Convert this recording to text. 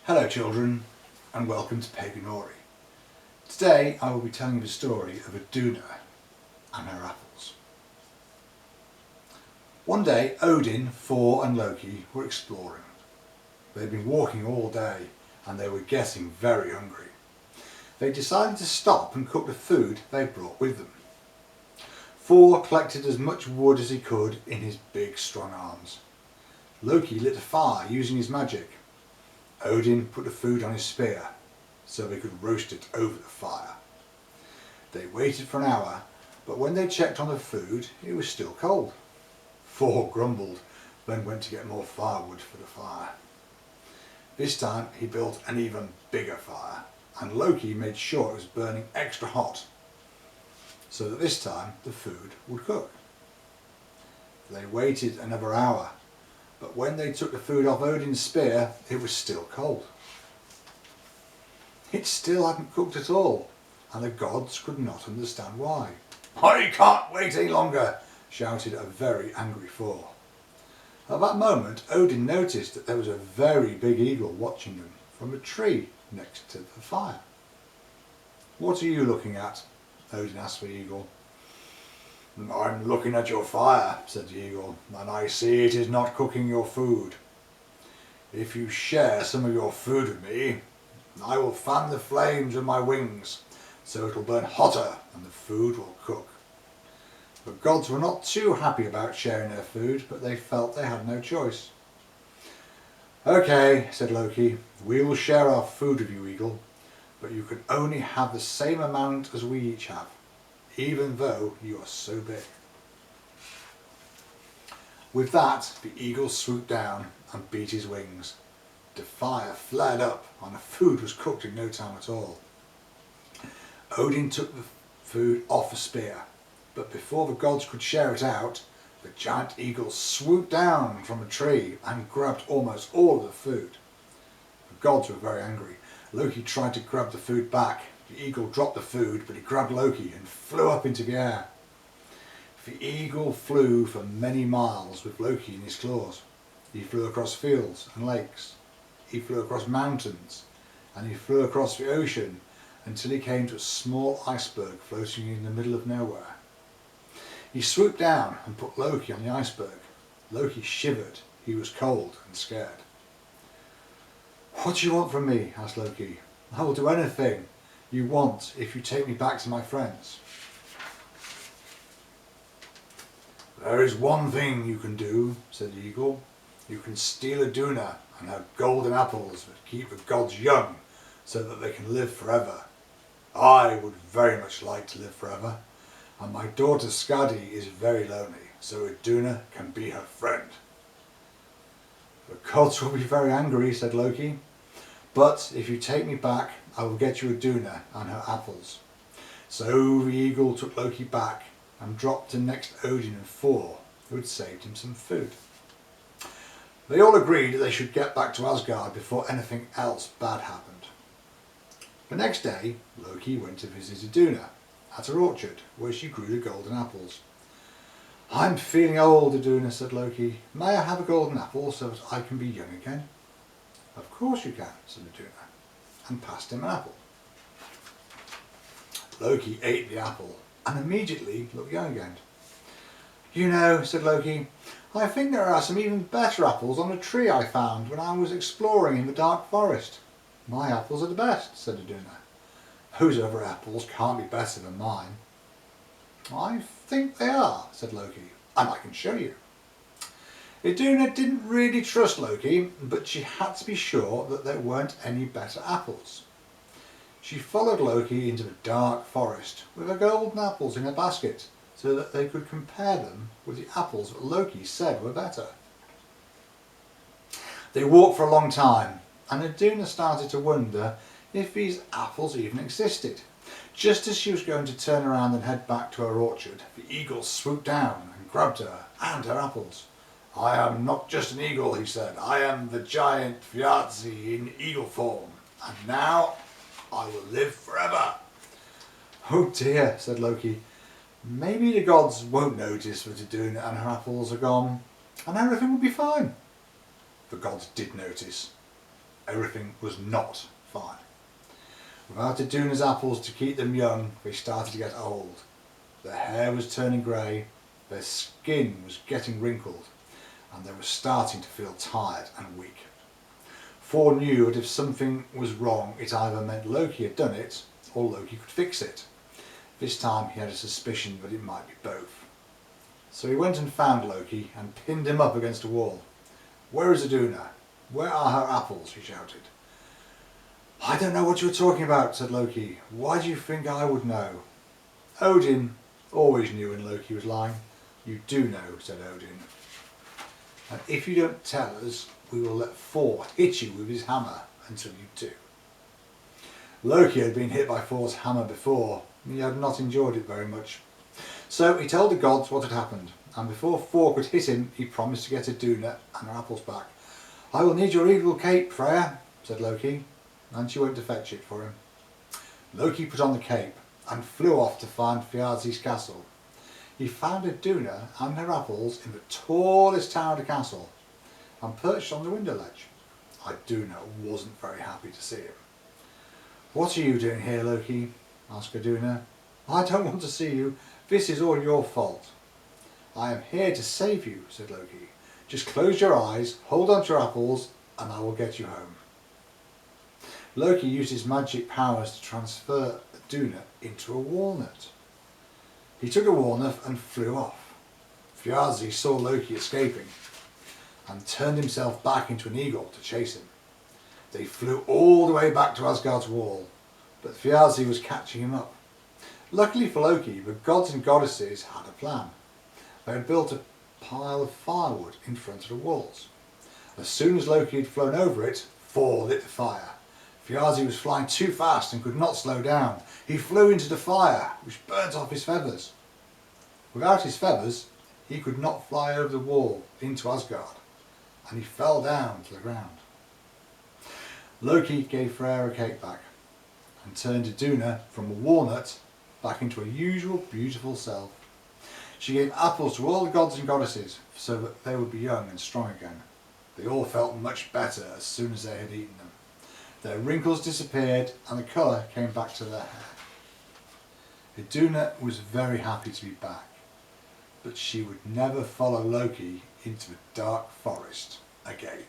Hello children, and welcome to Paganori. Today I will be telling you the story of Idunna and her apples. One day Odin, Thor and Loki were exploring. They'd been walking all day and they were getting very hungry. They decided to stop and cook the food they brought with them. Thor collected as much wood as he could in his big strong arms. Loki lit a fire using his magic. Odin put the food on his spear so they could roast it over the fire. They waited for an hour, but when they checked on the food it was still cold. Thor grumbled, then went to get more firewood for the fire. This time he built an even bigger fire, and Loki made sure it was burning extra hot so that this time the food would cook. They waited another hour, but when they took the food off Odin's spear, it was still cold. It still hadn't cooked at all, and the gods could not understand why. "I can't wait any longer," shouted a very angry Thor. At that moment, Odin noticed that there was a very big eagle watching them from a tree next to the fire. "What are you looking at?" Odin asked the eagle. "I'm looking at your fire," said the eagle, "and I see it is not cooking your food. If you share some of your food with me, I will fan the flames with my wings, so it will burn hotter and the food will cook." The gods were not too happy about sharing their food, but they felt they had no choice. "Okay," said Loki, "we will share our food with you, eagle, but you can only have the same amount as we each have, even though you are so big." With that, the eagle swooped down and beat his wings. The fire flared up and the food was cooked in no time at all. Odin took the food off the spear, but before the gods could share it out, the giant eagle swooped down from a tree and grabbed almost all of the food. The gods were very angry. Loki tried to grab the food back. The eagle dropped the food, but he grabbed Loki and flew up into the air. The eagle flew for many miles with Loki in his claws. He flew across fields and lakes. He flew across mountains, and he flew across the ocean until he came to a small iceberg floating in the middle of nowhere. He swooped down and put Loki on the iceberg. Loki shivered. He was cold and scared. "What do you want from me?" asked Loki. "I will do anything you want if you take me back to my friends." "There is one thing you can do," said the eagle. "You can steal Idunna and her golden apples that keep the gods young so that they can live forever. I would very much like to live forever, and my daughter Skadi is very lonely, so Idunna can be her friend." "The gods will be very angry," said Loki, "but if you take me back, I will get you Idunna and her apples." So the eagle took Loki back and dropped him next to Odin and Thor, who had saved him some food. They all agreed that they should get back to Asgard before anything else bad happened. The next day, Loki went to visit Idunna at her orchard, where she grew the golden apples. "I'm feeling old, Idunna," said Loki. "May I have a golden apple so that I can be young again?" "Of course you can," said Idunna, and passed him an apple. Loki ate the apple and immediately looked young again. "You know," said Loki, "I think there are some even better apples on a tree I found when I was exploring in the dark forest." "My apples are the best," said Idunna. "Those other apples can't be better than mine." "I think they are," said Loki, "and I can show you." Idunna didn't really trust Loki, but she had to be sure that there weren't any better apples. She followed Loki into the dark forest with her golden apples in a basket so that they could compare them with the apples that Loki said were better. They walked for a long time, and Idunna started to wonder if these apples even existed. Just as she was going to turn around and head back to her orchard, the eagle swooped down and grabbed her and her apples. "I am not just an eagle," he said. "I am the giant Thiazi in eagle form, and now I will live forever." "Oh dear," said Loki. "Maybe the gods won't notice that Idunna and her apples are gone, and everything will be fine." The gods did notice. everything was not fine. Without Idunna's apples to keep them young, they started to get old. Their hair was turning grey, their skin was getting wrinkled, and they were starting to feel tired and weak. Thor knew that if something was wrong, it either meant Loki had done it, or Loki could fix it. This time he had a suspicion that it might be both. So he went and found Loki and pinned him up against a wall. "Where is Idunna? Where are her apples?" he shouted. "I don't know what you're talking about," said Loki. "Why do you think I would know?" Odin always knew when Loki was lying. "You do know," said Odin. "And if you don't tell us, we will let Thor hit you with his hammer until you do." Loki had been hit by Thor's hammer before, and he had not enjoyed it very much. So he told the gods what had happened, and before Thor could hit him, he promised to get Idunna and her apples back. "I will need your eagle cape, Freya," said Loki, and she went to fetch it for him. Loki put on the cape and flew off to find Thiazi's castle. He found Idunna and her apples in the tallest tower of the castle, and perched on the window ledge. Idunna wasn't very happy to see him. "What are you doing here, Loki?" asked Idunna. "I don't want to see you. This is all your fault." "I am here to save you," said Loki. "Just close your eyes, hold on to your apples, and I will get you home." Loki used his magic powers to transfer Idunna into a walnut. He took a walnut and flew off. Thiazi saw Loki escaping and turned himself back into an eagle to chase him. They flew all the way back to Asgard's wall, but Thiazi was catching him up. Luckily for Loki, the gods and goddesses had a plan. They had built a pile of firewood in front of the walls. As soon as Loki had flown over it, Thor lit the fire. Thiazi was flying too fast and could not slow down. He flew into the fire, which burnt off his feathers. Without his feathers, he could not fly over the wall into Asgard, and he fell down to the ground. Loki gave Freya a cape back and turned Idunna from a walnut back into her usual beautiful self. She gave apples to all the gods and goddesses so that they would be young and strong again. They all felt much better as soon as they had eaten them. Their wrinkles disappeared and the colour came back to their hair. Idunna was very happy to be back, but she would never follow Loki into the dark forest again.